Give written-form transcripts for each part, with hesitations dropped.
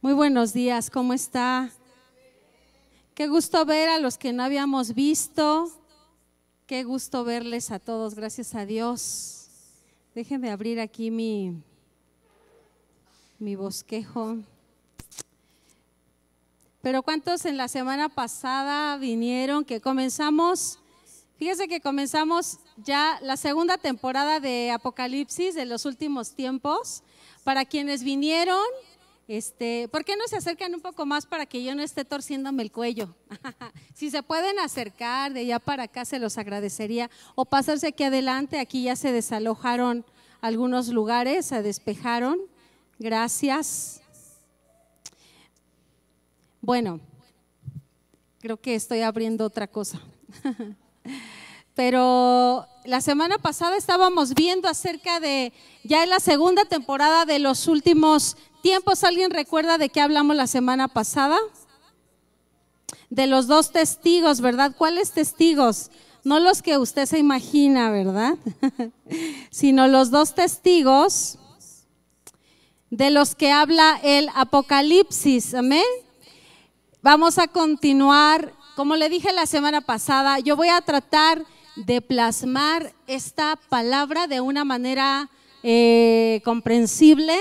Muy buenos días, ¿cómo está? Qué gusto ver a los que no habíamos visto. Qué gusto verles a todos, gracias a Dios. Déjenme abrir aquí mi bosquejo. Pero ¿cuántos en la semana pasada vinieron? Que comenzamos, fíjense que comenzamos ya la segunda temporada de Apocalipsis de los últimos tiempos. Para quienes vinieron, ¿por qué no se acercan un poco más para que yo no esté torciéndome el cuello? Si se pueden acercar de allá para acá, se los agradecería. O pasarse aquí adelante, aquí ya se desalojaron algunos lugares, se despejaron. Gracias. Bueno, creo que estoy abriendo otra cosa. Pero la semana pasada estábamos viendo acerca de, ya en la segunda temporada de los últimos tiempos. ¿Alguien recuerda de qué hablamos la semana pasada? De los dos testigos, ¿verdad? ¿Cuáles testigos? No los que usted se imagina, ¿verdad? Sino los dos testigos de los que habla el Apocalipsis, ¿amén? Vamos a continuar, como le dije la semana pasada, yo voy a tratar de plasmar esta palabra de una manera comprensible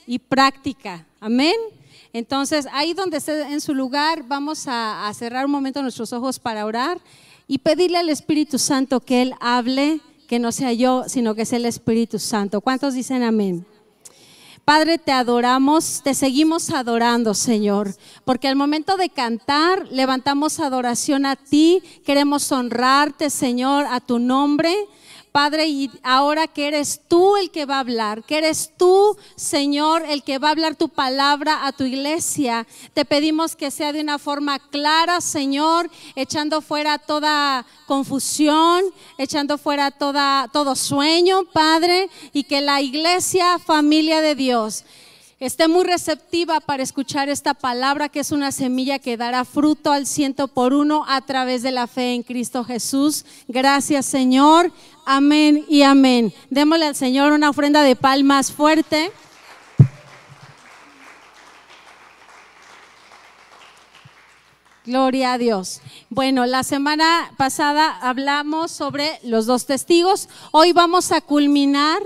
y práctica, amén. Entonces, ahí donde esté en su lugar, vamos a cerrar un momento nuestros ojos para orar y pedirle al Espíritu Santo que Él hable, que no sea yo, sino que sea el Espíritu Santo. ¿Cuántos dicen amén? Padre, te adoramos, te seguimos adorando, Señor, porque al momento de cantar levantamos adoración a ti, queremos honrarte, Señor, a tu nombre. Padre, y ahora que eres tú el que va a hablar, que eres tú, Señor, el que va a hablar tu palabra a tu iglesia, te pedimos que sea de una forma clara, Señor, echando fuera toda confusión, echando fuera todo sueño, Padre, y que la iglesia, familia de Dios, esté muy receptiva para escuchar esta palabra, que es una semilla que dará fruto al 100% a través de la fe en Cristo Jesús. Gracias, Señor. Amén y amén. Démosle al Señor una ofrenda de palmas fuerte. Gloria a Dios. Bueno, la semana pasada hablamos sobre los dos testigos. Hoy vamos a culminar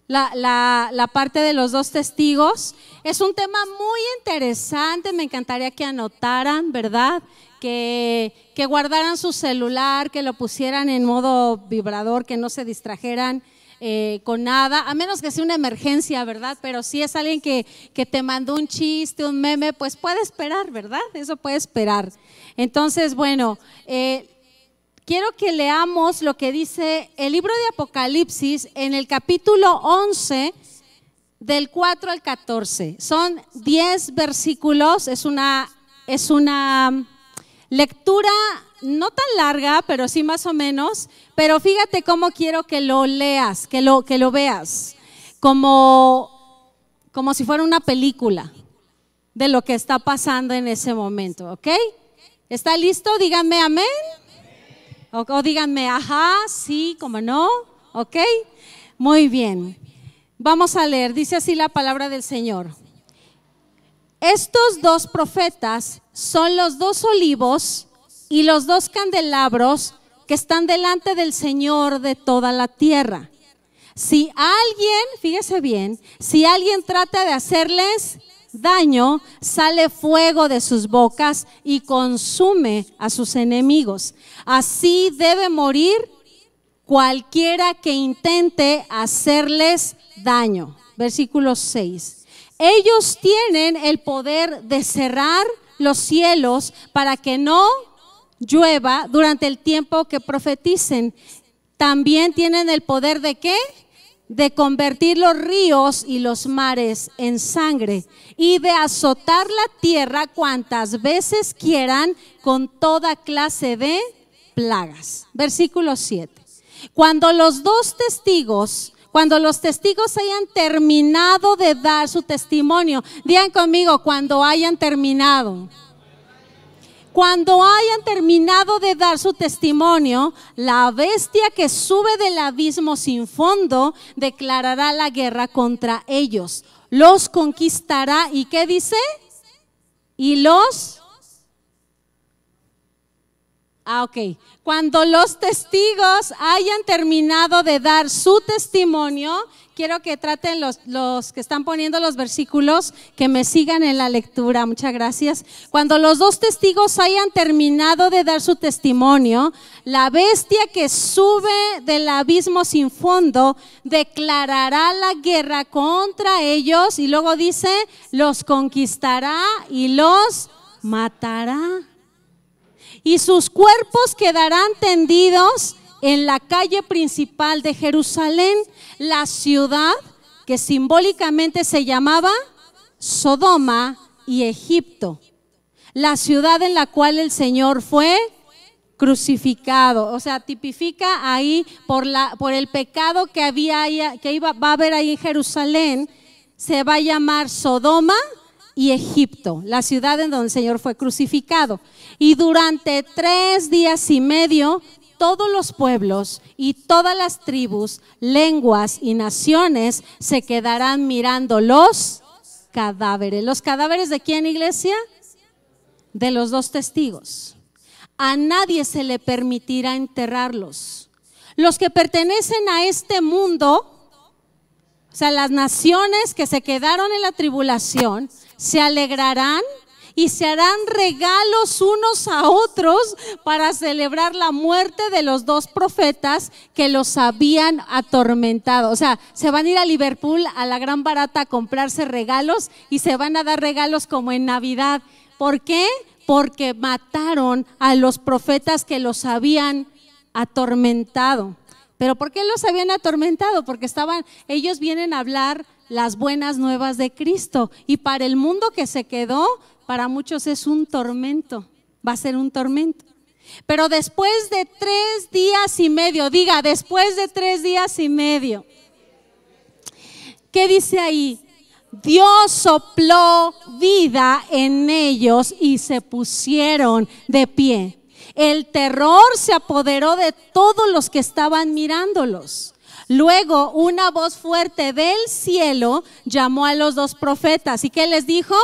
la parte de los dos testigos. Es un tema muy interesante, me encantaría que anotaran, ¿verdad? Que guardaran su celular, que lo pusieran en modo vibrador, que no se distrajeran con nada, a menos que sea una emergencia, ¿verdad? Pero si es alguien que te mandó un chiste, un meme, pues puede esperar, ¿verdad? Eso puede esperar. Entonces, bueno, quiero que leamos lo que dice el libro de Apocalipsis en el capítulo 11, del 4 al 14. Son 10 versículos, es una lectura no tan larga, pero sí más o menos. Pero fíjate cómo quiero que lo leas, que lo veas, como si fuera una película de lo que está pasando en ese momento, ¿ok? ¿Está listo? Díganme amén. O díganme, ajá, sí, cómo no, ok, muy bien. Vamos a leer, dice así la palabra del Señor. Estos dos profetas son los dos olivos y los dos candelabros que están delante del Señor de toda la tierra. Si alguien, fíjese bien, si alguien trata de hacerles daño, sale fuego de sus bocas y consume a sus enemigos. Así debe morir cualquiera que intente hacerles daño. Versículo 6. Ellos tienen el poder de cerrar los cielos para que no llueva durante el tiempo que profeticen. También tienen el poder ¿de qué? De convertir los ríos y los mares en sangre y de azotar la tierra cuantas veces quieran con toda clase de plagas. Versículo 7. Cuando los testigos hayan terminado de dar su testimonio, digan conmigo, cuando hayan terminado. Cuando hayan terminado de dar su testimonio, la bestia que sube del abismo sin fondo declarará la guerra contra ellos. Los conquistará y ¿qué dice? y los... ok. Cuando los testigos hayan terminado de dar su testimonio, quiero que traten los que están poniendo los versículos, que me sigan en la lectura. Muchas gracias. Cuando los dos testigos hayan terminado de dar su testimonio, la bestia que sube del abismo sin fondo declarará la guerra contra ellos y luego dice, los conquistará y los matará. Y sus cuerpos quedarán tendidos en la calle principal de Jerusalén, la ciudad que simbólicamente se llamaba Sodoma y Egipto, la ciudad en la cual el Señor fue crucificado. O sea, tipifica ahí por el pecado que va a haber ahí en Jerusalén, se va a llamar Sodoma y Egipto, la ciudad en donde el Señor fue crucificado. Y durante 3 días y medio, todos los pueblos y todas las tribus, lenguas y naciones se quedarán mirando los cadáveres. ¿Los cadáveres de quién, iglesia? De los dos testigos. A nadie se le permitirá enterrarlos. Los que pertenecen a este mundo, o sea, las naciones que se quedaron en la tribulación, se alegrarán y se harán regalos unos a otros para celebrar la muerte de los dos profetas que los habían atormentado. O sea, se van a ir a Liverpool a la Gran Barata a comprarse regalos y se van a dar regalos como en Navidad. ¿Por qué? Porque mataron a los profetas que los habían atormentado. ¿Pero por qué los habían atormentado? Porque ellos vienen a hablar las buenas nuevas de Cristo, y para el mundo que se quedó, para muchos es un tormento, va a ser un tormento. Pero después de 3 días y medio, diga, después de 3 días y medio, ¿qué dice ahí? Dios sopló vida en ellos y se pusieron de pie. El terror se apoderó de todos los que estaban mirándolos. Luego una voz fuerte del cielo llamó a los dos profetas. ¿Y qué les dijo?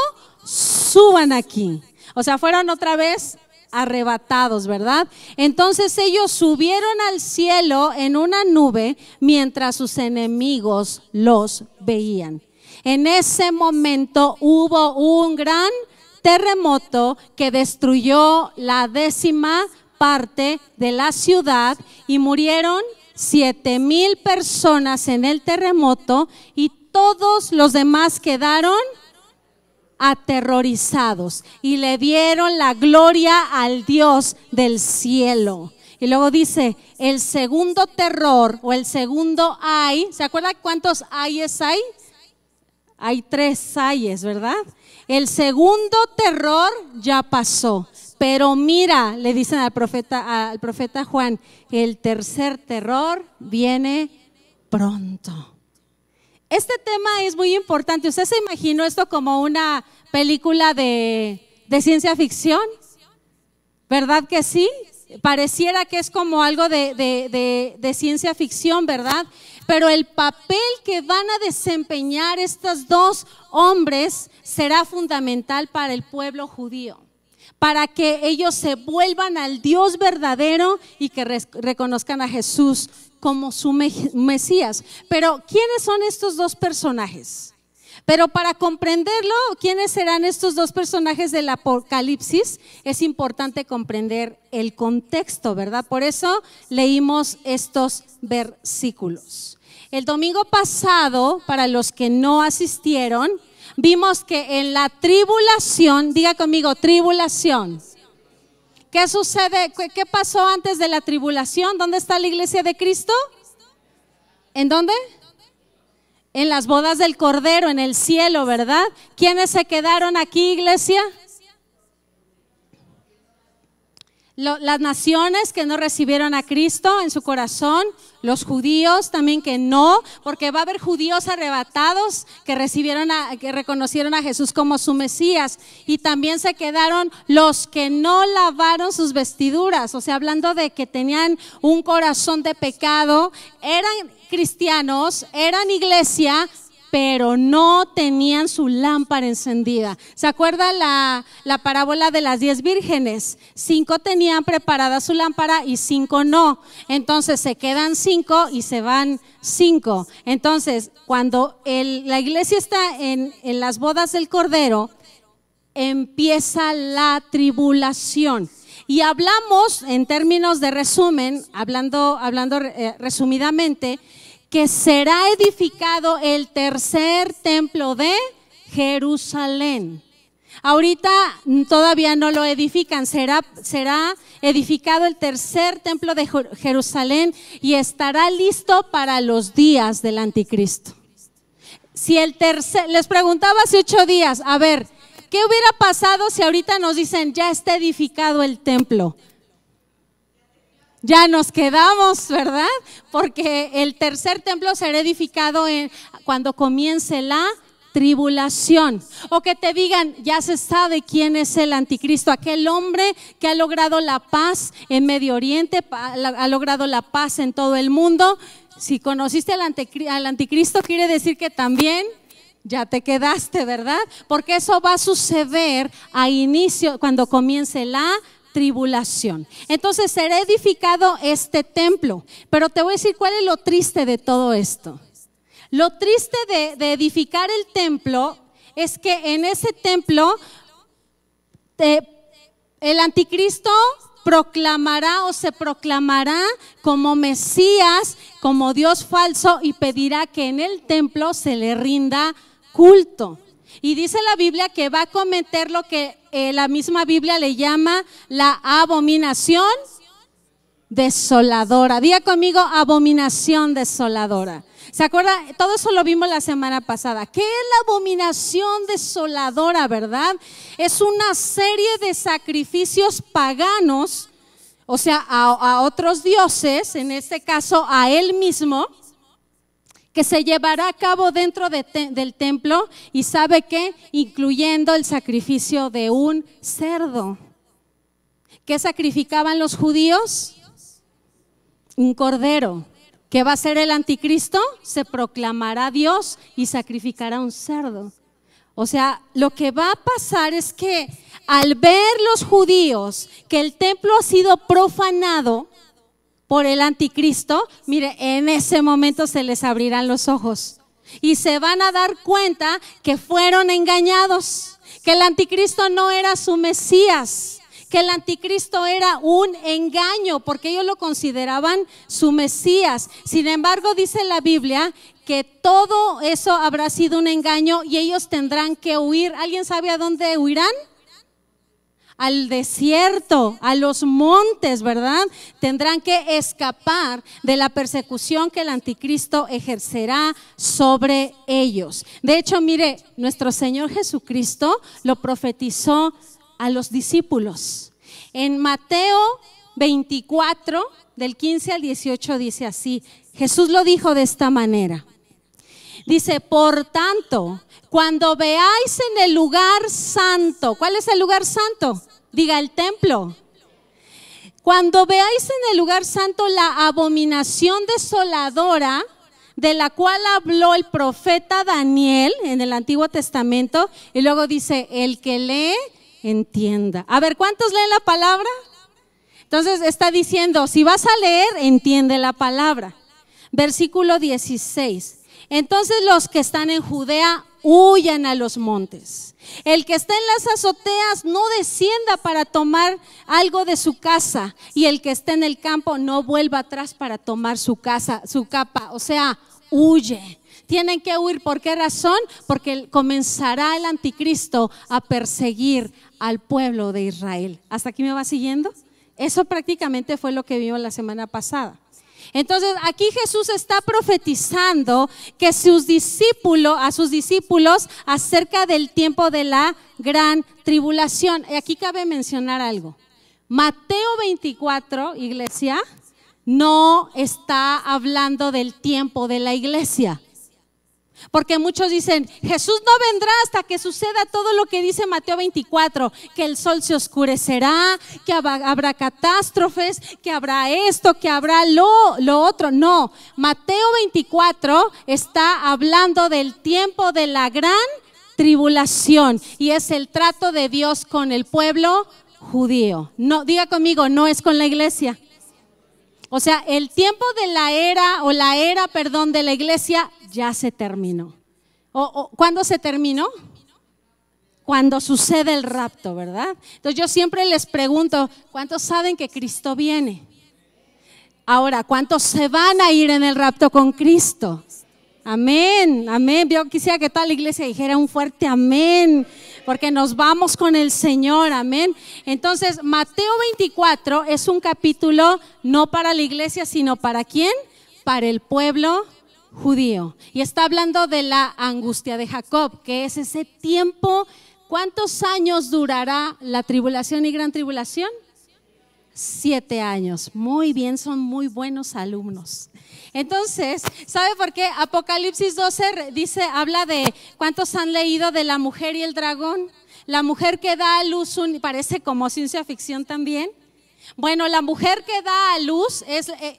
Suban aquí. O sea, fueron otra vez arrebatados, ¿verdad? Entonces ellos subieron al cielo en una nube mientras sus enemigos los veían. En ese momento hubo un gran terremoto que destruyó la 10ª parte de la ciudad y murieron 7,000 personas en el terremoto, y todos los demás quedaron aterrorizados y le dieron la gloria al Dios del cielo. Y luego dice, el segundo terror o el segundo ay, ¿se acuerdan cuántos ayes hay? Hay 3 ayes, ¿verdad? El segundo terror ya pasó. Pero mira, le dicen al profeta Juan, el tercer terror viene pronto. Este tema es muy importante. ¿Usted se imaginó esto como una película de ciencia ficción? ¿Verdad que sí? Pareciera que es como algo de ciencia ficción, ¿verdad? Pero el papel que van a desempeñar estos 2 hombres será fundamental para el pueblo judío, para que ellos se vuelvan al Dios verdadero y que reconozcan a Jesús como su Mesías. Pero ¿quiénes son estos 2 personajes? Pero para comprenderlo, ¿quiénes serán estos 2 personajes del Apocalipsis? Es importante comprender el contexto, ¿verdad? Por eso leímos estos versículos. El domingo pasado, para los que no asistieron, vimos que en la tribulación, diga conmigo, tribulación. ¿Qué sucede? ¿Qué pasó antes de la tribulación? ¿Dónde está la iglesia de Cristo? ¿En dónde? En las bodas del Cordero, en el cielo, ¿verdad? ¿Quiénes se quedaron aquí, iglesia? Las naciones que no recibieron a Cristo en su corazón, los judíos también que no, porque va a haber judíos arrebatados que reconocieron a Jesús como su Mesías, y también se quedaron los que no lavaron sus vestiduras, o sea, hablando de que tenían un corazón de pecado, eran cristianos, eran iglesia, pero no tenían su lámpara encendida. ¿Se acuerda la parábola de las 10 vírgenes? 5 tenían preparada su lámpara y 5 no. Entonces se quedan 5 y se van 5. Entonces, cuando la iglesia está en las bodas del Cordero, empieza la tribulación. Y hablamos en términos de resumen, hablando resumidamente, que será edificado el tercer templo de Jerusalén. Ahorita todavía no lo edifican, será edificado el tercer templo de Jerusalén y estará listo para los días del anticristo. Les preguntaba hace 8 días, a ver, ¿qué hubiera pasado si ahorita nos dicen ya está edificado el templo? Ya nos quedamos, ¿verdad? Porque el tercer templo será edificado cuando comience la tribulación. O que te digan, ya se sabe quién es el anticristo, aquel hombre que ha logrado la paz en Medio Oriente, ha logrado la paz en todo el mundo. Si conociste al anticristo, quiere decir que también ya te quedaste, ¿verdad? Porque eso va a suceder cuando comience la tribulación. Entonces será edificado este templo. Pero te voy a decir cuál es lo triste de todo esto. Lo triste de edificar el templo es que en ese templo el anticristo proclamará o se proclamará como Mesías, como Dios falso, y pedirá que en el templo se le rinda culto. Y dice la Biblia que va a cometer lo que la misma Biblia le llama la abominación desoladora. Diga conmigo, abominación desoladora. ¿Se acuerda? Todo eso lo vimos la semana pasada. ¿Qué es la abominación desoladora, verdad? Es una serie de sacrificios paganos, o sea, a otros dioses, en este caso a él mismo, que se llevará a cabo dentro del templo, y ¿sabe qué? Incluyendo el sacrificio de un cerdo. ¿Qué sacrificaban los judíos? Un cordero. ¿Qué va a ser el anticristo? Se proclamará Dios y sacrificará un cerdo. O sea, lo que va a pasar es que al ver los judíos que el templo ha sido profanado por el anticristo, mire, en ese momento se les abrirán los ojos y se van a dar cuenta que fueron engañados, que el anticristo no era su Mesías, que el anticristo era un engaño, porque ellos lo consideraban su Mesías. Sin embargo, dice la Biblia que todo eso habrá sido un engaño y ellos tendrán que huir. ¿Alguien sabe a dónde huirán? Al desierto, a los montes, ¿verdad? Tendrán que escapar de la persecución que el anticristo ejercerá sobre ellos. De hecho, mire, nuestro Señor Jesucristo lo profetizó a los discípulos. En Mateo 24, del 15 al 18, dice así, Jesús lo dijo de esta manera. Dice, por tanto, cuando veáis en el lugar santo, ¿cuál es el lugar santo? Diga, el templo. Cuando veáis en el lugar santo la abominación desoladora de la cual habló el profeta Daniel en el Antiguo Testamento, y luego dice, el que lee, entienda. A ver, ¿cuántos leen la palabra? Entonces está diciendo, si vas a leer, entiende la palabra. Versículo 16. Entonces los que están en Judea huyan a los montes. El que está en las azoteas no descienda para tomar algo de su casa, y el que está en el campo no vuelva atrás para tomar su capa. O sea, huye. Tienen que huir. ¿Por qué razón? Porque comenzará el anticristo a perseguir al pueblo de Israel. ¿Hasta aquí me va siguiendo? Eso prácticamente fue lo que vimos la semana pasada. Entonces aquí Jesús está profetizando que a sus discípulos acerca del tiempo de la gran tribulación. Y aquí cabe mencionar algo. Mateo 24, iglesia, no está hablando del tiempo de la iglesia. Porque muchos dicen, Jesús no vendrá hasta que suceda todo lo que dice Mateo 24, que el sol se oscurecerá, que habrá catástrofes, que habrá esto, que habrá lo otro. No, Mateo 24 está hablando del tiempo de la gran tribulación y es el trato de Dios con el pueblo judío. No, diga conmigo, no es con la iglesia. O sea, el tiempo de la era de la iglesia ya se terminó. ¿Cuándo se terminó? Cuando sucede el rapto, ¿verdad? Entonces yo siempre les pregunto, ¿cuántos saben que Cristo viene? Ahora, ¿cuántos se van a ir en el rapto con Cristo? Amén, amén. Yo quisiera que toda la iglesia dijera un fuerte amén, porque nos vamos con el Señor, amén. Entonces, Mateo 24 es un capítulo no para la iglesia, sino ¿para quién? Para el pueblo judío. Y está hablando de la angustia de Jacob, que es ese tiempo. ¿Cuántos años durará la tribulación y gran tribulación? 7 años. Muy bien, son muy buenos alumnos. Entonces, ¿sabe por qué? Apocalipsis 12 habla de, ¿cuántos han leído de la mujer y el dragón? La mujer que da a luz, parece como ciencia ficción también. Bueno, la mujer que da a luz,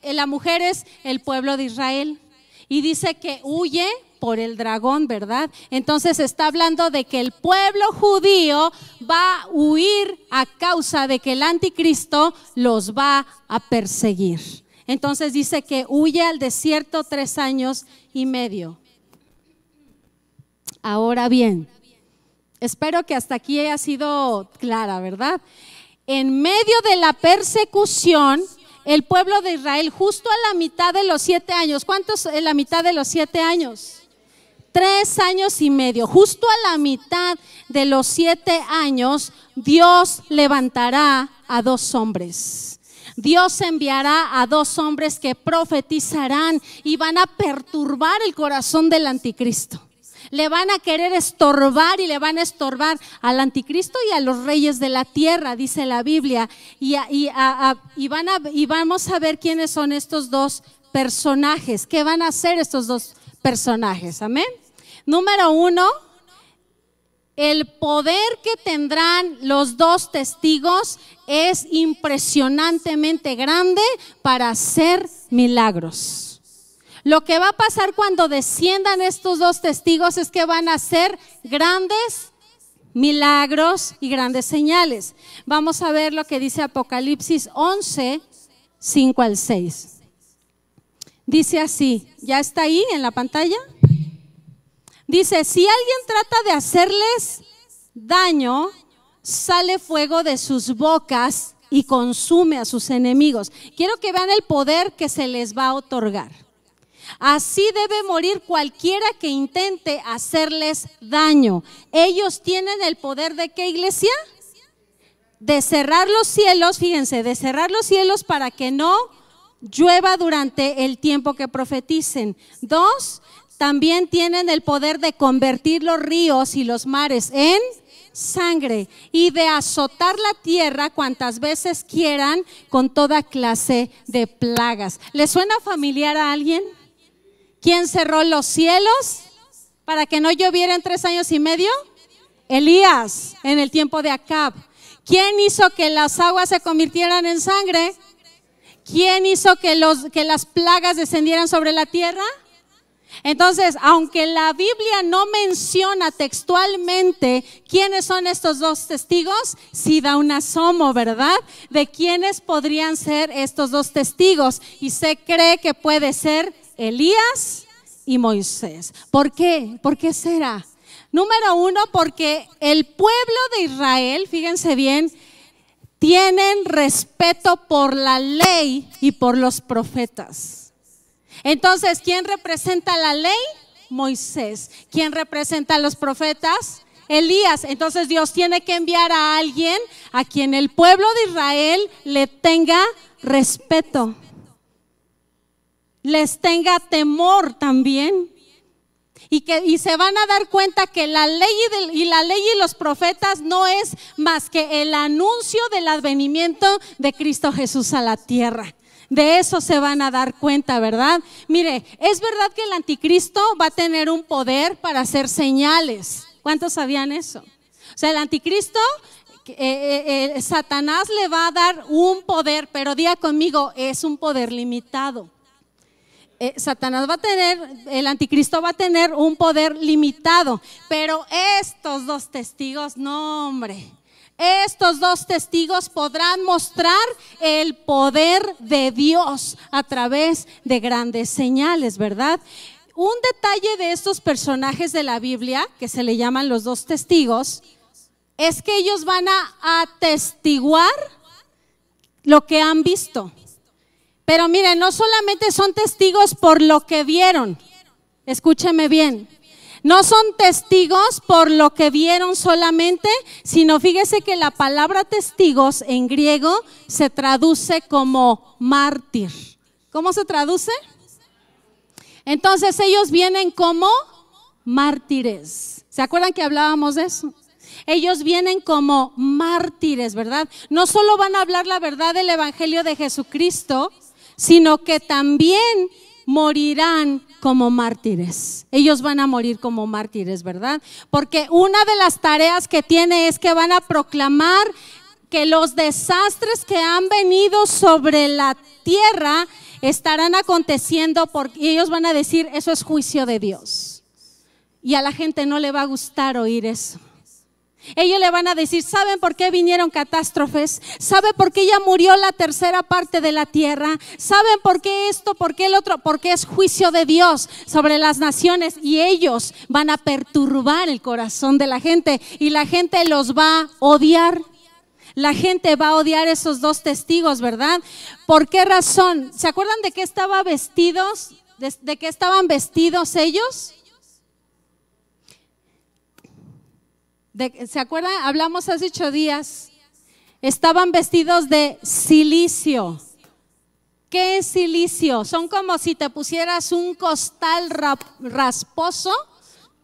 la mujer es el pueblo de Israel. Y dice que huye por el dragón, ¿verdad? Entonces está hablando de que el pueblo judío va a huir a causa de que el anticristo los va a perseguir. Entonces dice que huye al desierto 3 años y medio. Ahora bien, espero que hasta aquí haya sido clara, ¿verdad? En medio de la persecución, el pueblo de Israel, justo a la mitad de los 7 años, ¿cuántos en la mitad de los 7 años? 3 años y medio, justo a la mitad de los 7 años, Dios levantará a 2 hombres. Dios enviará a 2 hombres que profetizarán y van a perturbar el corazón del anticristo. Le van a querer estorbar y le van a estorbar al anticristo y a los reyes de la tierra, dice la Biblia. Y vamos a ver quiénes son estos 2 personajes. ¿Qué van a hacer estos 2 personajes? Amén. Número 1, el poder que tendrán los 2 testigos es impresionantemente grande para hacer milagros. Lo que va a pasar cuando desciendan estos 2 testigos es que van a hacer grandes milagros y grandes señales. Vamos a ver lo que dice Apocalipsis 11, 5 al 6. Dice así, ¿ya está ahí en la pantalla? Dice, si alguien trata de hacerles daño, sale fuego de sus bocas y consume a sus enemigos. Quiero que vean el poder que se les va a otorgar. Así debe morir cualquiera que intente hacerles daño. Ellos tienen el poder ¿de qué, iglesia? De cerrar los cielos, fíjense, de cerrar los cielos para que no llueva durante el tiempo que profeticen. 2, también tienen el poder de convertir los ríos y los mares en sangre y de azotar la tierra cuantas veces quieran con toda clase de plagas. ¿Le suena familiar a alguien? ¿Quién cerró los cielos para que no lloviera en 3 años y medio? Elías, en el tiempo de Acab. ¿Quién hizo que las aguas se convirtieran en sangre? ¿Quién hizo que las plagas descendieran sobre la tierra? Entonces, aunque la Biblia no menciona textualmente quiénes son estos 2 testigos, sí da un asomo, ¿verdad? De quiénes podrían ser estos 2 testigos. Y se cree que puede ser Elías y Moisés. ¿Por qué? ¿Por qué será? Número 1, porque el pueblo de Israel, fíjense bien, tienen respeto por la ley y por los profetas. Entonces, ¿quién representa la ley? Moisés. ¿Quién representa a los profetas? Elías. Entonces Dios tiene que enviar a alguien a quien el pueblo de Israel le tenga respeto, les tenga temor también. Y se van a dar cuenta que la ley y los profetas no es más que el anuncio del advenimiento de Cristo Jesús a la tierra. De eso se van a dar cuenta, ¿verdad? Mire, es verdad que el anticristo va a tener un poder para hacer señales. ¿Cuántos sabían eso? O sea, el anticristo, Satanás le va a dar un poder, pero diga conmigo, es un poder limitado. Satanás va a tener, el anticristo va a tener un poder limitado, pero estos dos testigos, no hombre. Estos dos testigos podrán mostrar el poder de Dios a través de grandes señales, ¿verdad? Un detalle de estos personajes de la Biblia, que se le llaman los dos testigos, es que ellos van a atestiguar lo que han visto. Pero miren, no solamente son testigos por lo que vieron, escúcheme bien. No son testigos por lo que vieron solamente, sino fíjese que la palabra testigos en griego se traduce como mártir. ¿Cómo se traduce? Entonces ellos vienen como mártires. ¿Se acuerdan que hablábamos de eso? Ellos vienen como mártires, ¿verdad? No solo van a hablar la verdad del evangelio de Jesucristo, sino que también morirán como mártires. Ellos van a morir como mártires, ¿verdad? Porque una de las tareas que tiene es que van a proclamar que los desastres que han venido sobre la tierra estarán aconteciendo, porque ellos van a decir, eso es juicio de Dios. Y a la gente no le va a gustar oír eso. Ellos le van a decir, ¿saben por qué vinieron catástrofes? ¿Saben por qué ya murió la tercera parte de la tierra? ¿Saben por qué esto, por qué el otro? Porque es juicio de Dios sobre las naciones, y ellos van a perturbar el corazón de la gente y la gente los va a odiar. La gente va a odiar a esos dos testigos, ¿verdad? ¿Por qué razón? ¿Se acuerdan de qué estaban vestidos? ¿De qué estaban vestidos ellos? ¿Se acuerdan? Hablamos hace 8 días. Estaban vestidos de silicio. ¿Qué es silicio? Son como si te pusieras un costal rasposo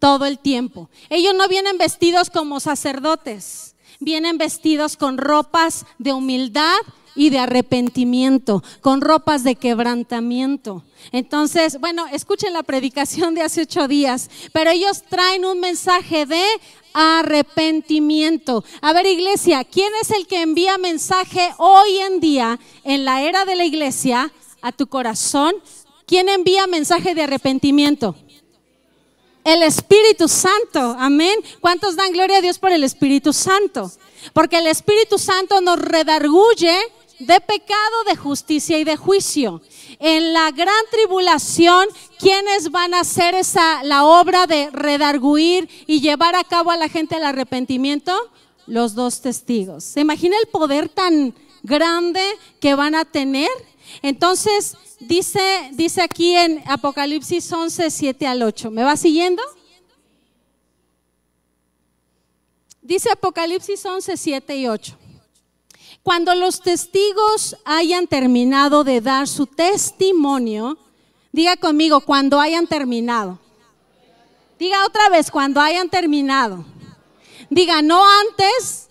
todo el tiempo. Ellos no vienen vestidos como sacerdotes, vienen vestidos con ropas de humildad y de arrepentimiento, con ropas de quebrantamiento. Entonces, bueno, escuchen la predicación de hace 8 días, pero ellos traen un mensaje de arrepentimiento. A ver, iglesia, ¿quién es el que envía mensaje hoy en día, en la era de la iglesia, a tu corazón? ¿Quién envía mensaje de arrepentimiento? El Espíritu Santo, amén. ¿Cuántos dan gloria a Dios por el Espíritu Santo? Porque el Espíritu Santo nos redarguye de pecado, de justicia y de juicio. En la gran tribulación, ¿quiénes van a hacer la obra de redarguir y llevar a cabo a la gente al arrepentimiento? Los dos testigos. ¿Se imagina el poder tan grande que van a tener? Entonces, dice aquí en Apocalipsis 11, 7 al 8. ¿Me va siguiendo? Dice Apocalipsis 11, 7 y 8. Cuando los testigos hayan terminado de dar su testimonio, diga conmigo, cuando hayan terminado. Diga otra vez, cuando hayan terminado. Diga, no antes,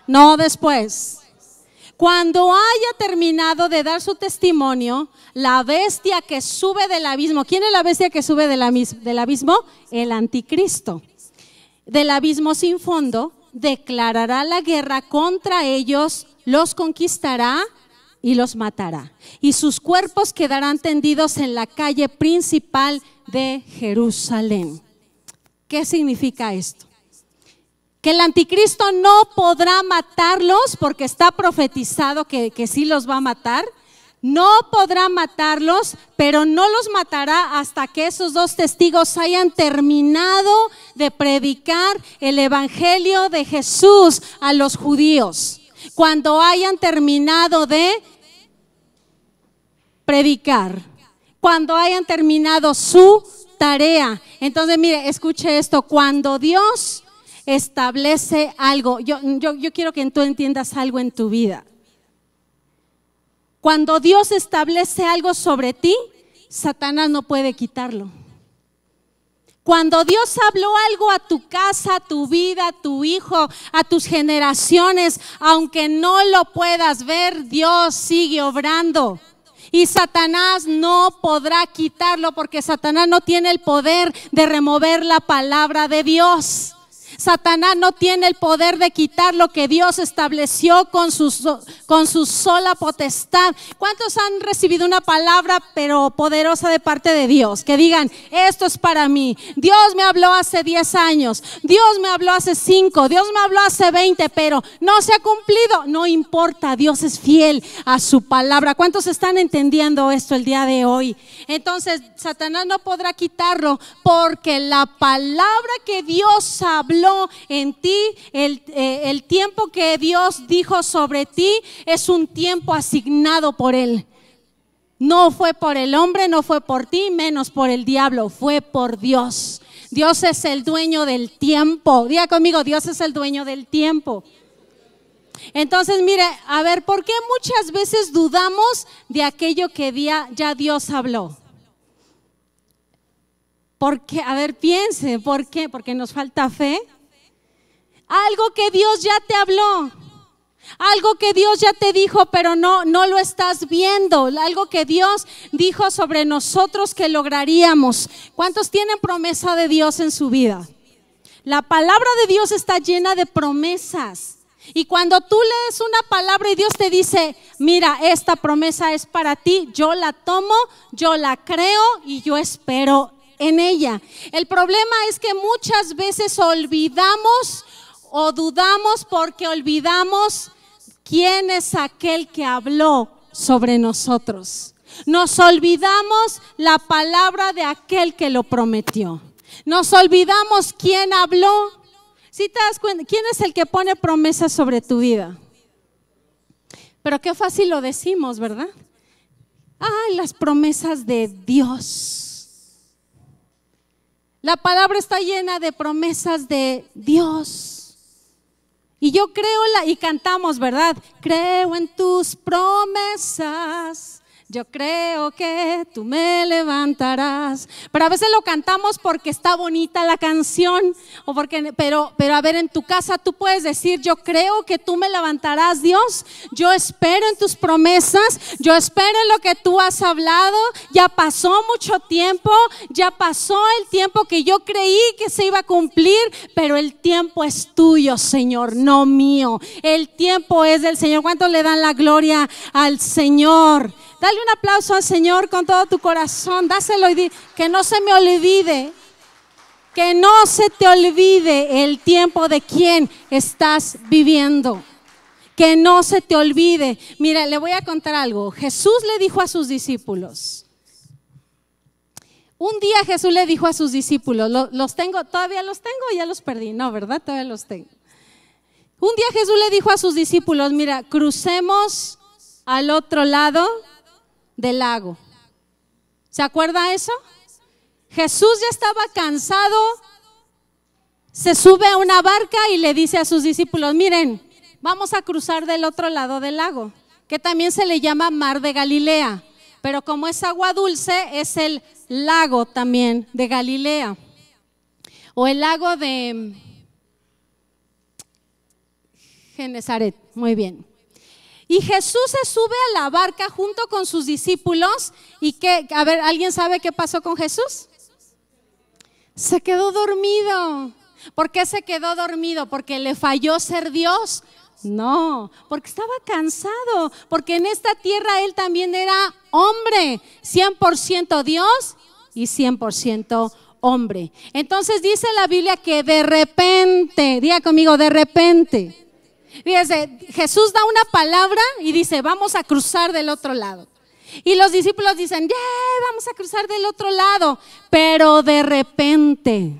no después. Cuando haya terminado de dar su testimonio, la bestia que sube del abismo. ¿Quién es la bestia que sube del abismo? El anticristo. Del abismo sin fondo, declarará la guerra contra ellos, los conquistará y los matará. Y sus cuerpos quedarán tendidos en la calle principal de Jerusalén. ¿Qué significa esto? Que el anticristo no podrá matarlos, porque está profetizado que sí los va a matar. No podrá matarlos, pero no los matará hasta que esos dos testigos hayan terminado de predicar el evangelio de Jesús a los judíos. Cuando hayan terminado de predicar, cuando hayan terminado su tarea. Entonces, mire, escuche esto. Cuando Dios establece algo, yo quiero que tú entiendas algo en tu vida. Cuando Dios establece algo sobre ti, Satanás no puede quitarlo. Cuando Dios habló algo a tu casa, a tu vida, a tu hijo, a tus generaciones, aunque no lo puedas ver, Dios sigue obrando. Y Satanás no podrá quitarlo porque Satanás no tiene el poder de remover la palabra de Dios. Satanás no tiene el poder de quitar lo que Dios estableció con su sola potestad. ¿Cuántos han recibido una palabra pero poderosa de parte de Dios? Que digan, esto es para mí. Dios me habló hace 10 años, Dios me habló hace 5, Dios me habló hace 20, pero no se ha cumplido. No importa, Dios es fiel a su palabra. ¿Cuántos están entendiendo esto el día de hoy? Entonces, Satanás no podrá quitarlo porque la palabra que Dios habló en ti, el tiempo que Dios dijo sobre ti es un tiempo asignado por Él. No fue por el hombre, no fue por ti, menos por el diablo, fue por Dios. Dios es el dueño del tiempo. Diga conmigo, Dios es el dueño del tiempo. Entonces, mire, a ver, ¿por qué muchas veces dudamos de aquello que ya Dios habló? Porque, a ver, piense, ¿por qué? Porque nos falta fe. Algo que Dios ya te habló, algo que Dios ya te dijo, pero no lo estás viendo, algo que Dios dijo sobre nosotros que lograríamos. ¿Cuántos tienen promesa de Dios en su vida? La palabra de Dios está llena de promesas. Y cuando tú lees una palabra y Dios te dice, mira, esta promesa es para ti, yo la tomo, yo la creo y yo espero en ella. El problema es que muchas veces olvidamos o dudamos porque olvidamos quién es aquel que habló sobre nosotros. Nos olvidamos la palabra de aquel que lo prometió. Nos olvidamos quién habló. ¿Sí te das cuenta? ¿Quién es el que pone promesas sobre tu vida? Pero qué fácil lo decimos, ¿verdad? Ay, las promesas de Dios. La palabra está llena de promesas de Dios. Y yo creo, y cantamos, ¿verdad? Creo en tus promesas, yo creo que tú me levantarás. Pero a veces lo cantamos porque está bonita la canción, o porque, pero a ver, en tu casa tú puedes decir, yo creo que tú me levantarás, Dios. Yo espero en tus promesas, yo espero en lo que tú has hablado. Ya pasó mucho tiempo, ya pasó el tiempo que yo creí que se iba a cumplir, pero el tiempo es tuyo, Señor, no mío. El tiempo es del Señor. ¿Cuántos le dan la gloria al Señor? Dale un aplauso al Señor con todo tu corazón, dáselo y di, que no se me olvide, que no se te olvide el tiempo de quién estás viviendo, que no se te olvide. Mira, le voy a contar algo. Jesús le dijo a sus discípulos, un día Jesús le dijo a sus discípulos, los tengo, todavía los tengo, ya los perdí, no, ¿verdad? Todavía los tengo. Un día Jesús le dijo a sus discípulos, mira, crucemos al otro lado del lago. ¿Se acuerda eso? Jesús ya estaba cansado, se sube a una barca y le dice a sus discípulos, miren, vamos a cruzar del otro lado del lago, que también se le llama Mar de Galilea, pero como es agua dulce, es el lago también de Galilea, o el lago de Genesaret. Muy bien. Y Jesús se sube a la barca junto con sus discípulos. ¿Y qué? A ver, ¿alguien sabe qué pasó con Jesús? Se quedó dormido. ¿Por qué se quedó dormido? ¿Porque le falló ser Dios? No, porque estaba cansado. Porque en esta tierra Él también era hombre, 100% Dios y 100% hombre. Entonces dice la Biblia que de repente, diga conmigo, de repente. Fíjese, Jesús da una palabra y dice, vamos a cruzar del otro lado. Y los discípulos dicen, vamos a cruzar del otro lado. Pero de repente,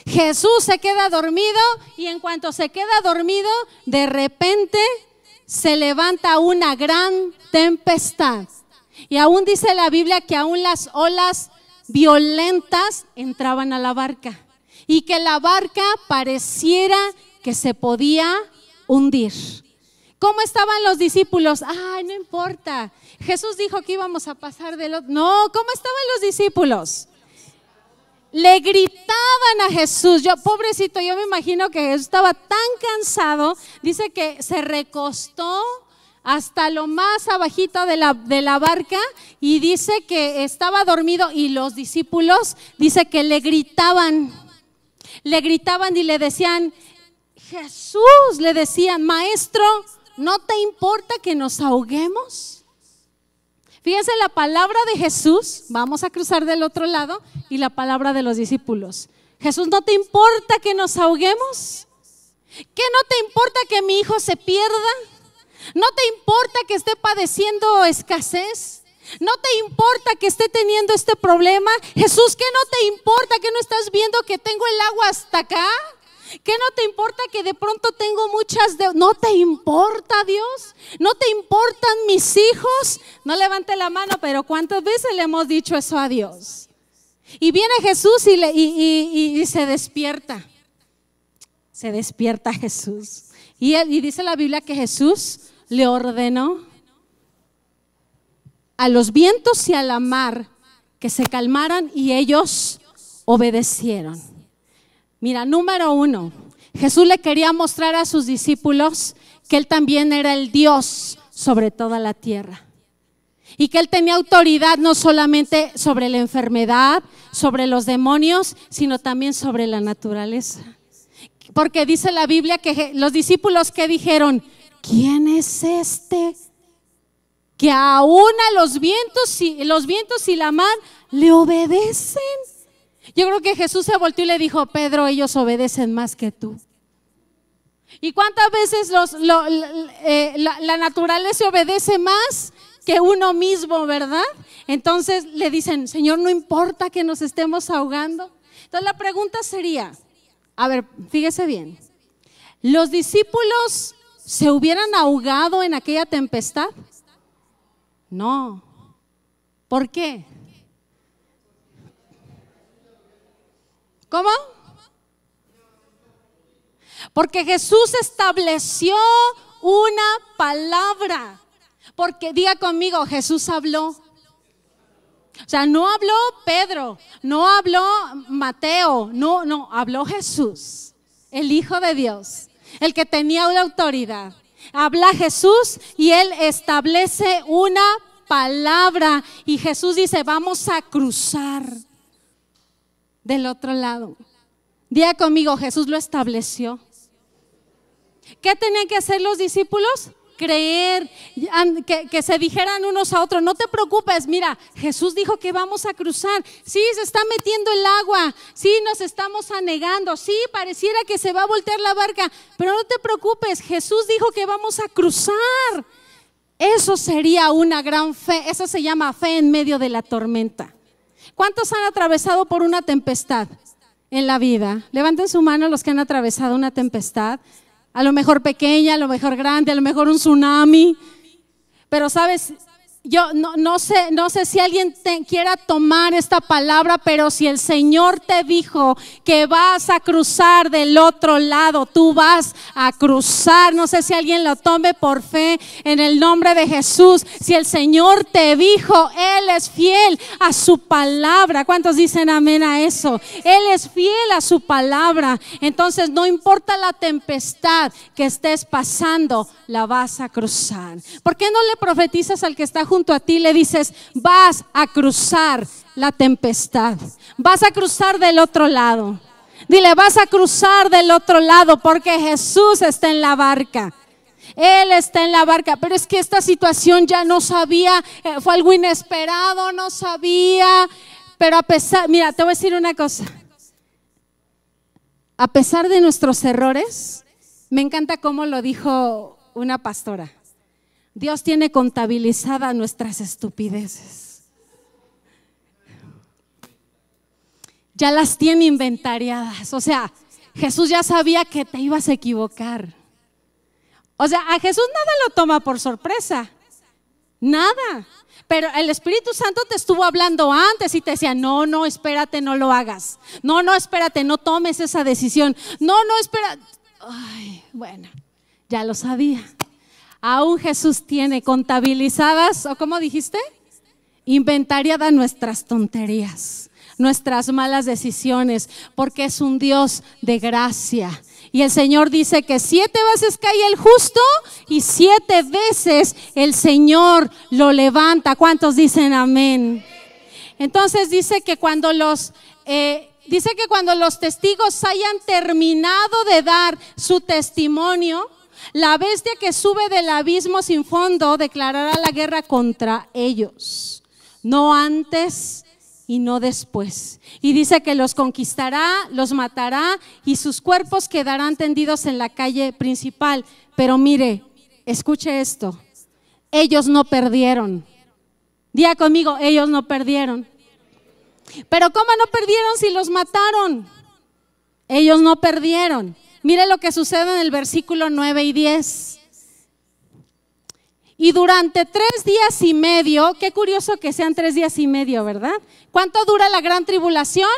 Jesús se queda dormido y en cuanto se queda dormido, de repente se levanta una gran tempestad. Y aún dice la Biblia que aún las olas violentas entraban a la barca y que la barca pareciera que se podía hundir. ¿Cómo estaban los discípulos? Ay, no importa. Jesús dijo que íbamos a pasar del otro. No, ¿cómo estaban los discípulos? Le gritaban a Jesús. Pobrecito, yo me imagino que Jesús estaba tan cansado. Dice que se recostó hasta lo más abajito de la barca, y dice que estaba dormido, y los discípulos, dice que le gritaban y le decían, Jesús, le decían, maestro, ¿no te importa que nos ahoguemos? Fíjense la palabra de Jesús, vamos a cruzar del otro lado, y la palabra de los discípulos. Jesús, ¿no te importa que nos ahoguemos? ¿Qué no te importa que mi hijo se pierda? ¿No te importa que esté padeciendo escasez? ¿No te importa que esté teniendo este problema? Jesús, ¿qué no te importa? ¿Que no estás viendo que tengo el agua hasta acá? ¿Qué no te importa que de pronto tengo muchas deudas? ¿No te importa, Dios? ¿No te importan mis hijos? No levante la mano, pero ¿cuántas veces le hemos dicho eso a Dios? Y viene Jesús y se despierta. Se despierta Jesús. Y dice la Biblia que Jesús le ordenó a los vientos y a la mar que se calmaran, y ellos obedecieron. Mira, número 1, Jesús le quería mostrar a sus discípulos que Él también era el Dios sobre toda la tierra. Y que Él tenía autoridad no solamente sobre la enfermedad, sobre los demonios, sino también sobre la naturaleza. Porque dice la Biblia que los discípulos, ¿qué dijeron? ¿Quién es este que aún a los vientos y la mar le obedecen? Yo creo que Jesús se volteó y le dijo, Pedro, ellos obedecen más que tú. ¿Y cuántas veces la naturaleza obedece más que uno mismo, verdad? Entonces le dicen, Señor, no importa que nos estemos ahogando. Entonces la pregunta sería, a ver, fíjese bien, ¿los discípulos se hubieran ahogado en aquella tempestad? No. ¿Por qué? ¿Cómo? Porque Jesús estableció una palabra. Porque diga conmigo, Jesús habló. O sea, no habló Pedro, no habló Mateo, no, habló Jesús, el Hijo de Dios, el que tenía la autoridad. Habla Jesús y Él establece una palabra, y Jesús dice, vamos a cruzar del otro lado. Diga conmigo, Jesús lo estableció. ¿Qué tenían que hacer los discípulos? Creer, que se dijeran unos a otros, no te preocupes, mira, Jesús dijo que vamos a cruzar. Sí, se está metiendo el agua, sí, nos estamos anegando, sí, pareciera que se va a voltear la barca, pero no te preocupes, Jesús dijo que vamos a cruzar. Eso sería una gran fe, eso se llama fe en medio de la tormenta. ¿Cuántos han atravesado por una tempestad en la vida? Levanten su mano los que han atravesado una tempestad. A lo mejor pequeña, a lo mejor grande, a lo mejor un tsunami. Pero sabes, yo no sé si alguien quiera tomar esta palabra, pero si el Señor te dijo que vas a cruzar del otro lado, tú vas a cruzar. No sé si alguien lo tome por fe en el nombre de Jesús. Si el Señor te dijo, Él es fiel a su palabra. ¿Cuántos dicen amén a eso? Él es fiel a su palabra. Entonces no importa la tempestad que estés pasando, la vas a cruzar. ¿Por qué no le profetizas al que está junto a ti, le dices, vas a cruzar la tempestad, vas a cruzar del otro lado? Dile, vas a cruzar del otro lado, porque Jesús está en la barca. Él está en la barca. Pero es que esta situación ya no sabía, fue algo inesperado, no sabía. Pero a pesar, mira, te voy a decir una cosa. A pesar de nuestros errores, me encanta cómo lo dijo una pastora. Dios tiene contabilizadas nuestras estupideces. Ya las tiene inventariadas. O sea, Jesús ya sabía que te ibas a equivocar. O sea, a Jesús nada lo toma por sorpresa. Nada. Pero el Espíritu Santo te estuvo hablando antes y te decía, no, espérate, no lo hagas. No, espérate, no tomes esa decisión. No, espera. Ay, bueno, ya lo sabía. Aún Jesús tiene contabilizadas, ¿o cómo dijiste? Inventariadas nuestras tonterías, nuestras malas decisiones, porque es un Dios de gracia Y el Señor dice que 7 veces cae el justo y 7 veces el Señor lo levanta. ¿Cuántos dicen amén? Entonces dice que cuando los testigos hayan terminado de dar su testimonio, la bestia que sube del abismo sin fondo declarará la guerra contra ellos, no antes y no después. Y dice que los conquistará, los matará y sus cuerpos quedarán tendidos en la calle principal. Pero mire, escuche esto, ellos no perdieron. Diga conmigo, ellos no perdieron. Pero ¿cómo no perdieron si los mataron? Ellos no perdieron. Mire lo que sucede en el versículo 9 y 10. Y durante 3 días y medio, qué curioso que sean 3 días y medio, ¿verdad? ¿Cuánto dura la gran tribulación?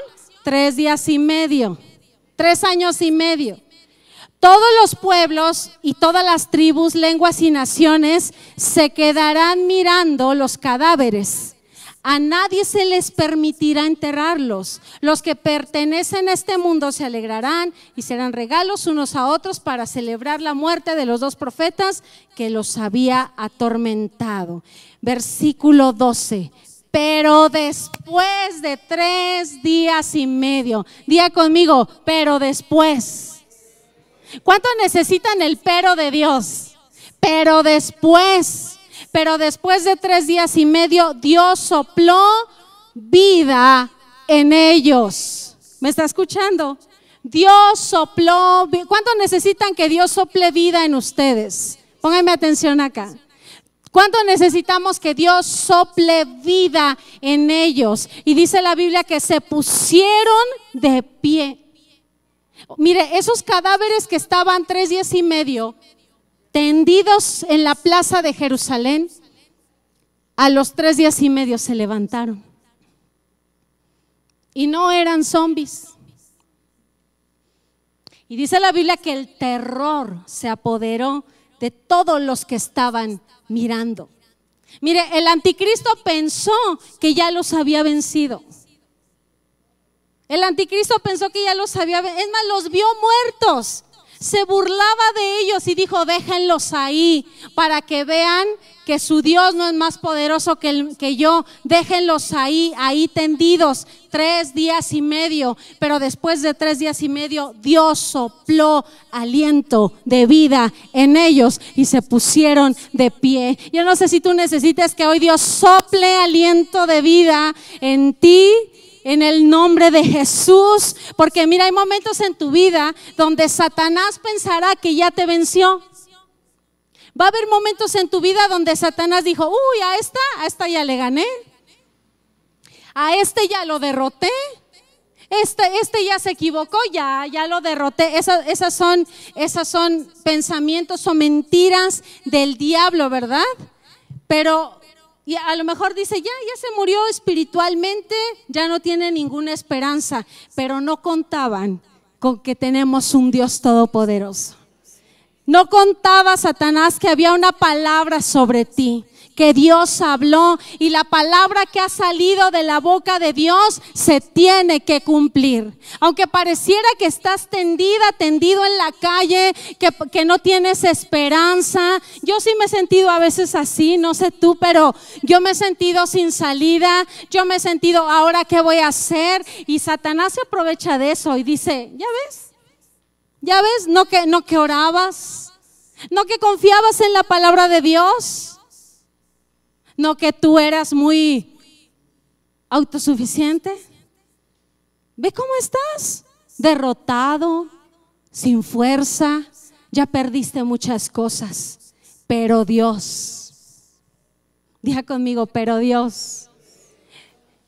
3 días y medio, 3 años y medio. Todos los pueblos y todas las tribus, lenguas y naciones se quedarán mirando los cadáveres. A nadie se les permitirá enterrarlos. Los que pertenecen a este mundo se alegrarán y serán regalos unos a otros para celebrar la muerte de los 2 profetas que los había atormentado. Versículo 12. Pero después de 3 días y medio, diga conmigo, pero después. ¿Cuánto necesitan el pero de Dios? Pero después de 3 días y medio, Dios sopló vida en ellos. ¿Me está escuchando? Dios sopló. ¿Cuánto necesitan que Dios sople vida en ustedes? Pónganme atención acá. ¿Cuánto necesitamos que Dios sople vida en ellos? Y dice la Biblia que se pusieron de pie. Mire, esos cadáveres que estaban 3 días y medio tendidos en la plaza de Jerusalén, a los 3 días y medio se levantaron. Y no eran zombies. Y dice la Biblia que el terror se apoderó de todos los que estaban mirando. Mire, el anticristo pensó que ya los había vencido. El anticristo pensó que ya los había vencido. Es más, los vio muertos. Se burlaba de ellos y dijo, déjenlos ahí para que vean que su Dios no es más poderoso que yo. Déjenlos ahí tendidos 3 días y medio. Pero después de 3 días y medio, Dios sopló aliento de vida en ellos y se pusieron de pie. Yo no sé si tú necesitas que hoy Dios sople aliento de vida en ti, en el nombre de Jesús, porque mira, hay momentos en tu vida donde Satanás pensará que ya te venció. Va a haber momentos en tu vida donde Satanás dijo, uy, a esta ya le gané, a este ya lo derroté, este ya se equivocó, ya lo derroté. Esas son pensamientos o mentiras del diablo, ¿verdad? Pero y a lo mejor dice, ya se murió espiritualmente, ya no tiene ninguna esperanza, pero no contaban con que tenemos un Dios todopoderoso. No contaba Satanás que había una palabra sobre ti, que Dios habló, y la palabra que ha salido de la boca de Dios se tiene que cumplir. Aunque pareciera que estás tendido en la calle, que no tienes esperanza. Yo sí me he sentido a veces así, no sé tú, pero yo me he sentido sin salida. Yo me he sentido, ¿ahora qué voy a hacer? Y Satanás se aprovecha de eso y dice, ¿ya ves? No que orabas, no que confiabas en la palabra de Dios. No que tú eras muy autosuficiente. Ve cómo estás, derrotado, sin fuerza, ya perdiste muchas cosas. Pero Dios, diga conmigo, pero Dios.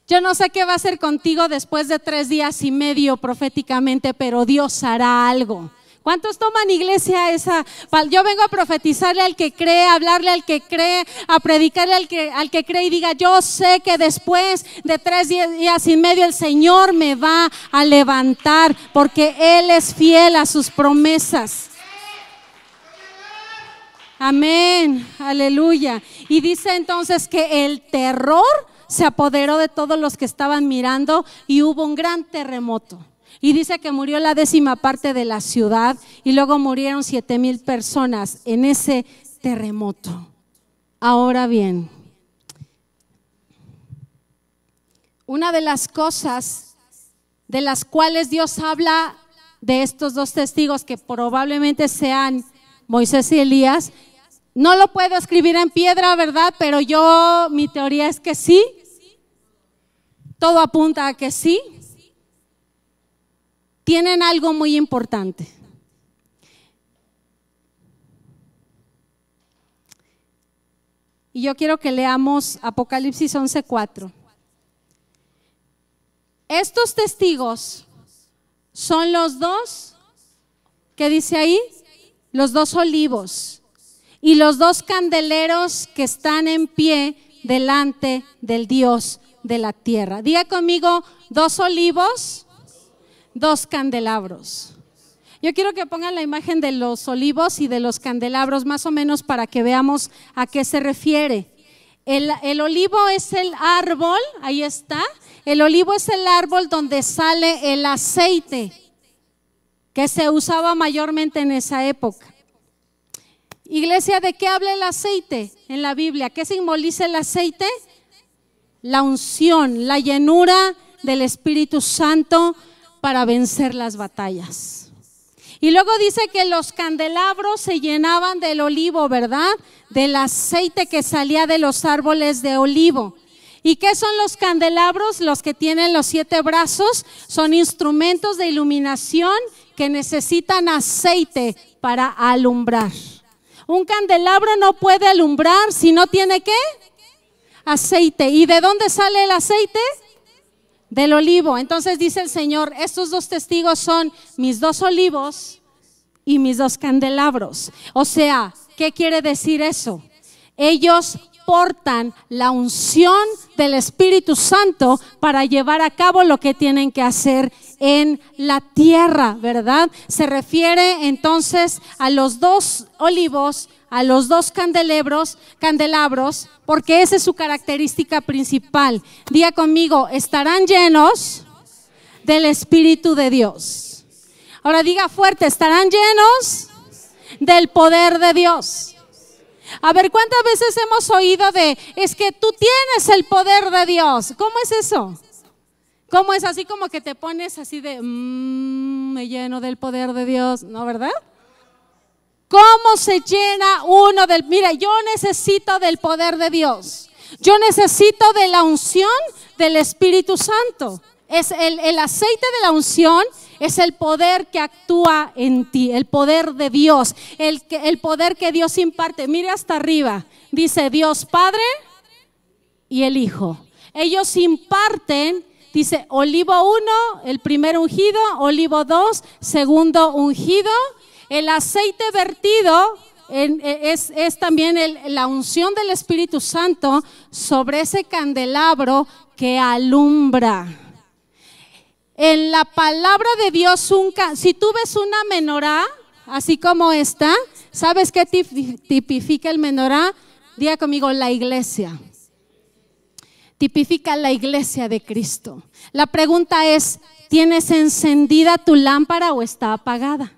Yo no sé qué va a hacer contigo después de 3 días y medio proféticamente, pero Dios hará algo. ¿Cuántos toman, iglesia, esa? Yo vengo a profetizarle al que cree, a hablarle al que cree, a predicarle al que cree y diga, yo sé que después de 3 días y medio el Señor me va a levantar, porque Él es fiel a sus promesas. Amén, aleluya. Y dice entonces que el terror se apoderó de todos los que estaban mirando y hubo un gran terremoto. Y dice que murió la 10ª parte de la ciudad y luego murieron 7,000 personas en ese terremoto. Ahora bien, una de las cosas de las cuales Dios habla de estos dos testigos, que probablemente sean Moisés y Elías, no lo puedo escribir en piedra, ¿verdad? Pero mi teoría es que sí. Todo apunta a que sí. Tienen algo muy importante. Y yo quiero que leamos Apocalipsis 11:4. Estos testigos son los dos, ¿qué dice ahí? Los dos olivos y los dos candeleros que están en pie delante del Dios de la tierra. Diga conmigo, 2 olivos, 2 candelabros. Yo quiero que pongan la imagen de los olivos y de los candelabros, más o menos para que veamos a qué se refiere. El olivo es el árbol, ahí está. El olivo es el árbol donde sale el aceite, que se usaba mayormente en esa época. Iglesia, ¿de qué habla el aceite en la Biblia? ¿Qué simboliza el aceite? La unción, la llenura del Espíritu Santo para vencer las batallas. Y luego dice que los candelabros se llenaban del olivo, ¿verdad? Del aceite que salía de los árboles de olivo. ¿Y qué son los candelabros? Los que tienen los 7 brazos son instrumentos de iluminación que necesitan aceite para alumbrar. Un candelabro no puede alumbrar si no tiene ¿qué? Aceite. ¿Y de dónde sale el aceite? Del olivo. Entonces dice el Señor, estos 2 testigos son mis 2 olivos y mis 2 candelabros. O sea, ¿qué quiere decir eso? Ellos portan la unción del Espíritu Santo para llevar a cabo lo que tienen que hacer en la tierra, ¿verdad? Se refiere entonces a los 2 olivos, a los 2 candelabros, porque esa es su característica principal. Diga conmigo, estarán llenos del Espíritu de Dios. Ahora diga fuerte, estarán llenos del poder de Dios. A ver, ¿cuántas veces hemos oído es que tú tienes el poder de Dios? ¿Cómo es eso? ¿Cómo es así como que te pones así de, me lleno del poder de Dios? ¿No, verdad? ¿Cómo se llena uno mira, yo necesito del poder de Dios. Yo necesito de la unción del Espíritu Santo. Es el aceite de la unción, es el poder que actúa en ti, el poder de Dios, el poder que Dios imparte. Mire hasta arriba, dice Dios Padre y el Hijo. Ellos imparten, dice olivo 1, el primer ungido, olivo 2, segundo ungido. El aceite vertido es también la unción del Espíritu Santo sobre ese candelabro que alumbra. En la palabra de Dios, si tú ves una menorá, así como esta, ¿sabes qué tipifica el menorá? Diga conmigo, la iglesia. Tipifica la iglesia de Cristo. La pregunta es, ¿tienes encendida tu lámpara o está apagada?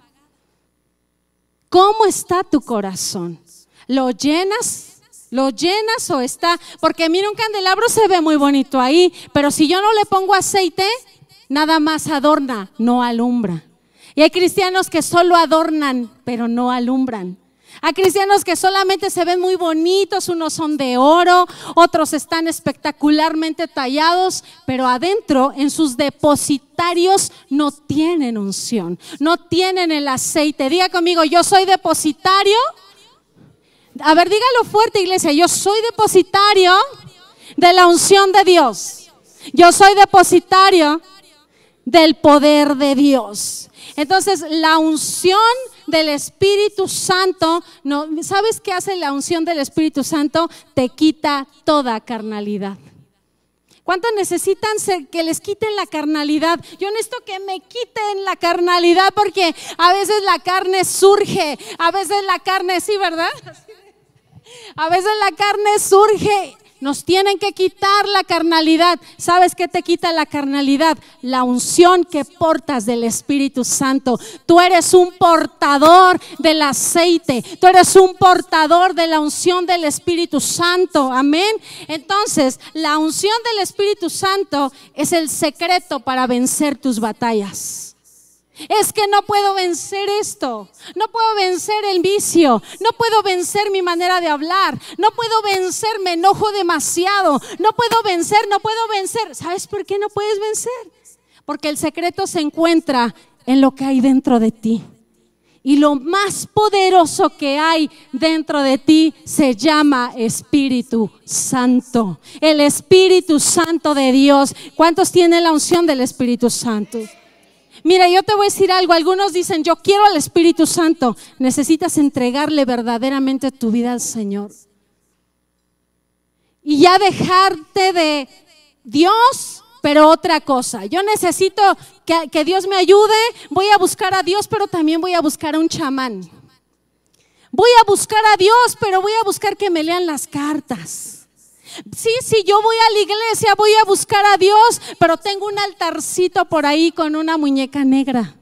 ¿Cómo está tu corazón? ¿Lo llenas? ¿Lo llenas o está? Porque mira, un candelabro se ve muy bonito ahí, pero si yo no le pongo aceite, nada más adorna, no alumbra. Y hay cristianos que solo adornan, pero no alumbran. Hay cristianos que solamente se ven muy bonitos, unos son de oro, otros están espectacularmente tallados, pero adentro en sus depositarios no tienen unción, no tienen el aceite. Diga conmigo, yo soy depositario. A ver, dígalo fuerte, iglesia, yo soy depositario de la unción de Dios. Yo soy depositario del poder de Dios. Entonces, la unción del Espíritu Santo, no, ¿sabes qué hace la unción del Espíritu Santo? Te quita toda carnalidad. ¿Cuántos necesitan que les quiten la carnalidad? Yo necesito que me quiten la carnalidad porque a veces la carne surge, a veces la carne, sí, ¿verdad? A veces la carne surge Nos tienen que quitar la carnalidad. ¿Sabes qué te quita la carnalidad? La unción que portas del Espíritu Santo. Tú eres un portador del aceite. Tú eres un portador de la unción del Espíritu Santo. Amén. Entonces, la unción del Espíritu Santo es el secreto para vencer tus batallas. Es que no puedo vencer esto, no puedo vencer el vicio, no puedo vencer mi manera de hablar, no puedo vencer, me enojo demasiado, no puedo vencer. ¿Sabes por qué no puedes vencer? Porque el secreto se encuentra en lo que hay dentro de ti. Y lo más poderoso que hay dentro de ti se llama Espíritu Santo. El Espíritu Santo de Dios. ¿Cuántos tienen la unción del Espíritu Santo? Mira, yo te voy a decir algo. Algunos dicen, yo quiero al Espíritu Santo. Necesitas entregarle verdaderamente tu vida al Señor. Y ya dejarte de Dios, pero otra cosa. Yo necesito que Dios me ayude. Voy a buscar a Dios, pero también voy a buscar a un chamán. Voy a buscar a Dios, pero voy a buscar que me lean las cartas. Sí, yo voy a la iglesia, voy a buscar a Dios, pero tengo un altarcito por ahí con una muñeca negra.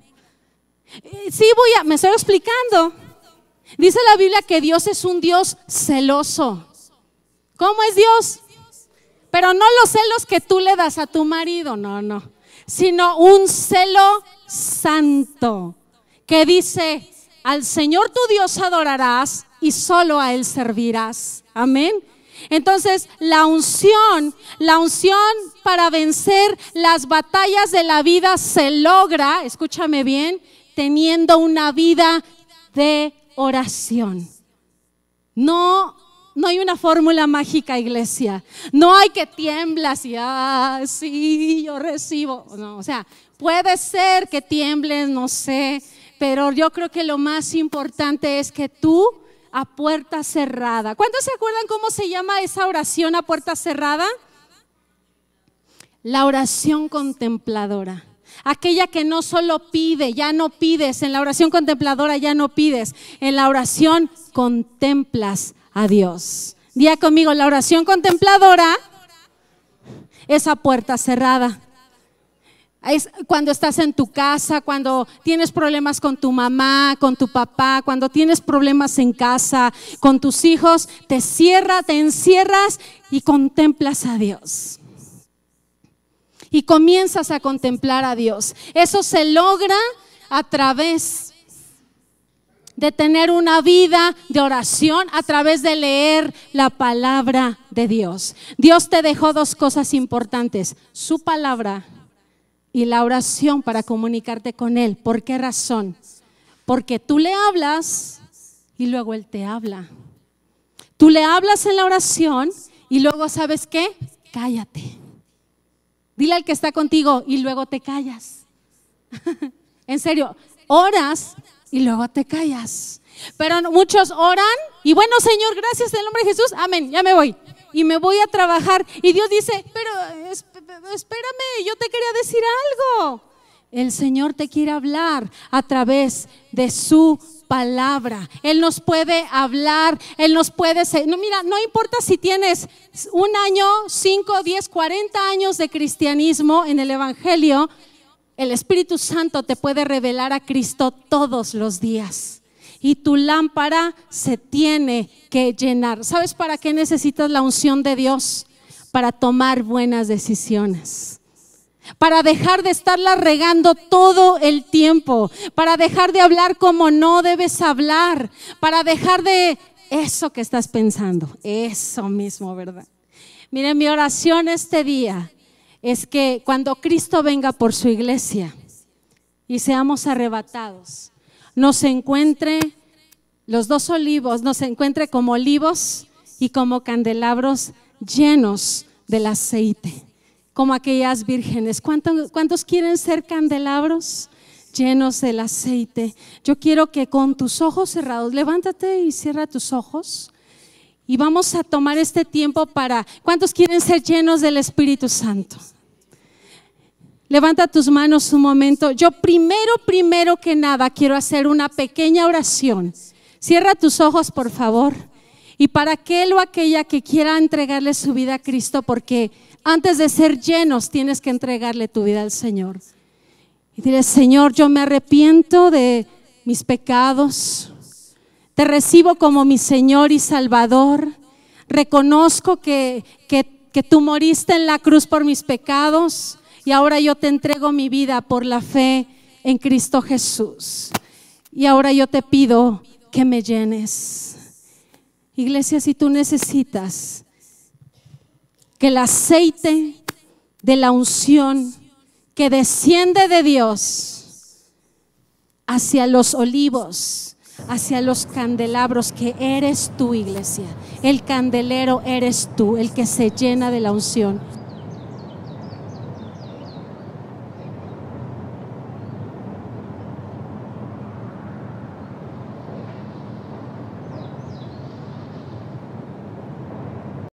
Sí, me estoy explicando. Dice la Biblia que Dios es un Dios celoso. ¿Cómo es Dios? Pero no los celos que tú le das a tu marido, no, sino un celo santo que dice, al Señor tu Dios adorarás y solo a Él servirás. Amén. Entonces, la unción para vencer las batallas de la vida se logra, escúchame bien, teniendo una vida de oración. No hay una fórmula mágica, iglesia. No hay que tiemblas y sí, yo recibo. No, o sea, puede ser que tiembles, no sé, pero yo creo que lo más importante es que tú a puerta cerrada. ¿Cuántos se acuerdan cómo se llama esa oración a puerta cerrada? La oración contempladora. Aquella que no solo pide, ya no pides. En la oración contempladora ya no pides. En la oración contemplas a Dios. Diga conmigo, la oración contempladora es a puerta cerrada. Es cuando estás en tu casa, cuando tienes problemas con tu mamá, con tu papá, cuando tienes problemas en casa, con tus hijos, te encierras y contemplas a Dios. Y comienzas a contemplar a Dios. Eso se logra a través de tener una vida de oración, a través de leer la palabra de Dios. Dios te dejó dos cosas importantes: su palabra y la oración para comunicarte con Él. ¿Por qué razón? Porque tú le hablas y luego Él te habla. Tú le hablas en la oración y luego, ¿sabes qué? Cállate. Dile al que está contigo y luego te callas. En serio, oras y luego te callas. Pero muchos oran y bueno, Señor, gracias en el nombre de Jesús, amén, ya me voy. Y me voy a trabajar. Y Dios dice, pero espérame, yo te quería decir algo. El Señor te quiere hablar a través de su palabra. Él nos puede hablar, Él nos puede... no importa si tienes 1 año, 5, 10, 40 años de cristianismo en el Evangelio, el Espíritu Santo te puede revelar a Cristo todos los días. Y tu lámpara se tiene que llenar. ¿Sabes para qué necesitas la unción de Dios? Para tomar buenas decisiones. Para dejar de estarla regando todo el tiempo. Para dejar de hablar como no debes hablar. Para dejar de eso que estás pensando. Eso mismo, ¿verdad? Miren, mi oración este día es que cuando Cristo venga por su iglesia y seamos arrebatados, nos encuentre los 2 olivos, nos encuentre como olivos y como candelabros llenos del aceite, como aquellas vírgenes. ¿Cuántos quieren ser candelabros llenos del aceite? Yo quiero que con tus ojos cerrados, levántate y cierra tus ojos y vamos a tomar este tiempo para, ¿cuántos quieren ser llenos del Espíritu Santo? Levanta tus manos un momento. Yo primero que nada quiero hacer una pequeña oración. Cierra tus ojos, por favor. Y para aquel o aquella que quiera entregarle su vida a Cristo, porque antes de ser llenos tienes que entregarle tu vida al Señor. Y dile: Señor, yo me arrepiento de mis pecados, te recibo como mi Señor y Salvador, reconozco que tú moriste en la cruz por mis pecados y ahora yo te entrego mi vida por la fe en Cristo Jesús. Y ahora yo te pido que me llenes. Iglesia, si tú necesitas que el aceite de la unción que desciende de Dios hacia los olivos, hacia los candelabros, que eres tú, iglesia, el candelero eres tú, el que se llena de la unción.